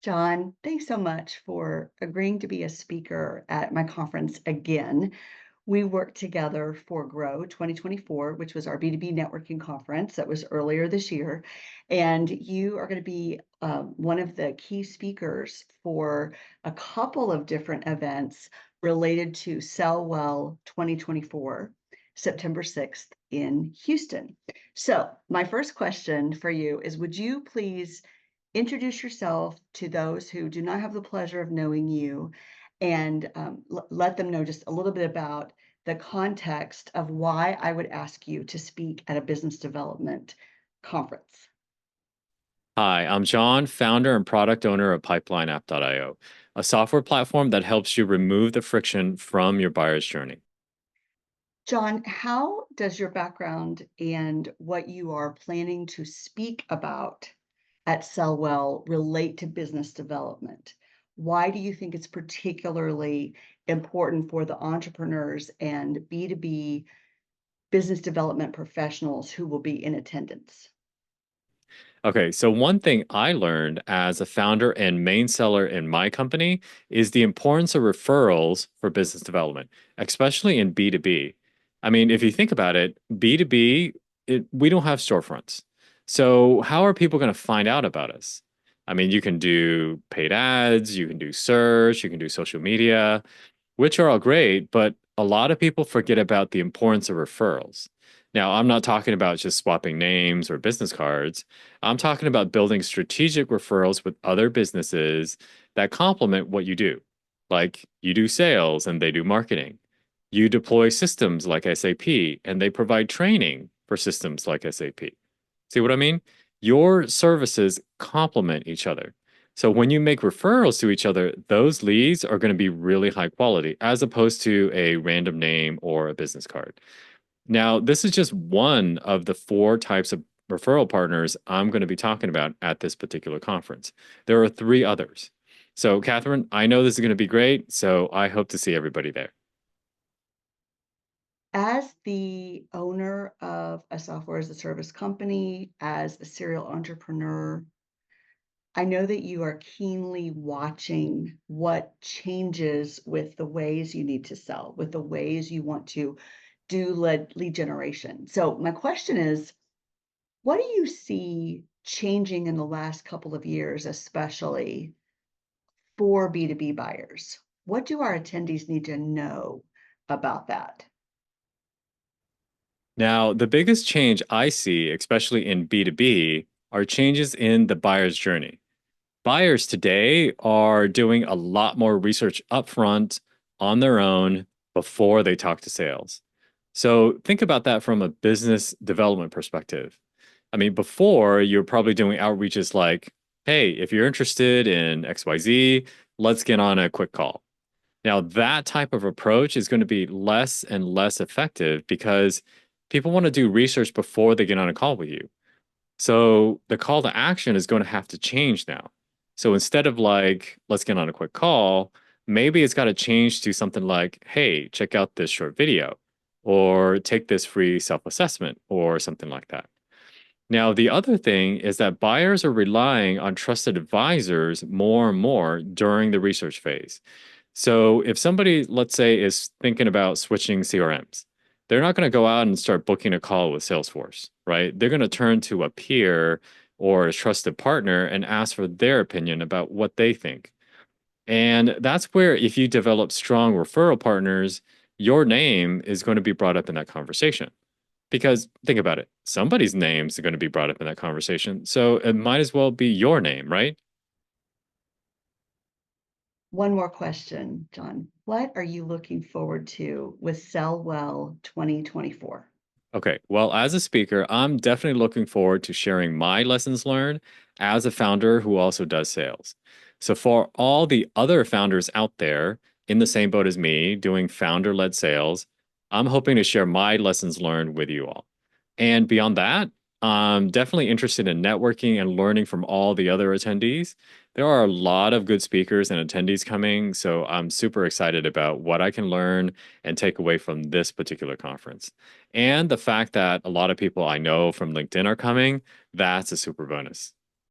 John, thanks so much for agreeing to be a speaker at my conference again. We worked together for Grow 2024, which was our B2B networking conference that was earlier this year. And you are going to be one of the key speakers for a couple of different events related to Sell Well 2024, September 6th in Houston. So, my first question for you is, would you please introduce yourself to those who do not have the pleasure of knowing you and let them know just a little bit about the context of why I would ask you to speak at a business development conference. Hi, I'm John, founder and product owner of PipelineApp.io, a software platform that helps you remove the friction from your buyer's journey. John, how does your background and what you are planning to speak about at Sellwell relate to business development? Why do you think it's particularly important for the entrepreneurs and B2B business development professionals who will be in attendance? Okay, so one thing I learned as a founder and main seller in my company is the importance of referrals for business development, especially in B2B. I mean, if you think about it, B2B, we don't have storefronts. So, how are people going to find out about us? I mean, you can do paid ads, you can do search, you can do social media, which are all great, but a lot of people forget about the importance of referrals. Now, I'm not talking about just swapping names or business cards. I'm talking about building strategic referrals with other businesses that complement what you do. Like you do sales and they do marketing. You deploy systems like SAP and they provide training for systems like SAP. See what I mean? Your services complement each other. So when you make referrals to each other, those leads are going to be really high quality as opposed to a random name or a business card. Now, this is just one of the four types of referral partners I'm going to be talking about at this particular conference. There are three others. So, Catherine, I know this is going to be great. So, I hope to see everybody there. As the owner of a software as a service company, as a serial entrepreneur, I know that you are keenly watching what changes with the ways you need to sell, with the ways you want to do lead generation. So my question is, what do you see changing in the last couple of years, especially for B2B buyers? What do our attendees need to know about that? Now, the biggest change I see, especially in B2B, are changes in the buyer's journey. Buyers today are doing a lot more research upfront on their own before they talk to sales. So think about that from a business development perspective. I mean, before you're probably doing outreaches like, hey, if you're interested in XYZ, let's get on a quick call. Now, that type of approach is going to be less and less effective because people want to do research before they get on a call with you. So the call to action is going to have to change now. So instead of like, let's get on a quick call, maybe it's got to change to something like, hey, check out this short video or take this free self assessment or something like that. Now, the other thing is that buyers are relying on trusted advisors more and more during the research phase. So if somebody, let's say, is thinking about switching CRMs, they're not going to go out and start booking a call with Salesforce, right? They're going to turn to a peer or a trusted partner and ask for their opinion about what they think. And that's where, if you develop strong referral partners, your name is going to be brought up in that conversation. Because think about it, somebody's names are going to be brought up in that conversation. So it might as well be your name, right? One more question, John. What are you looking forward to with Sell Well 2024? Okay, well, as a speaker, I'm definitely looking forward to sharing my lessons learned as a founder who also does sales. So, for all the other founders out there in the same boat as me doing founder led sales, I'm hoping to share my lessons learned with you all. And beyond that, I'm definitely interested in networking and learning from all the other attendees. There are a lot of good speakers and attendees coming, so I'm super excited about what I can learn and take away from this particular conference. And the fact that a lot of people I know from LinkedIn are coming, that's a super bonus.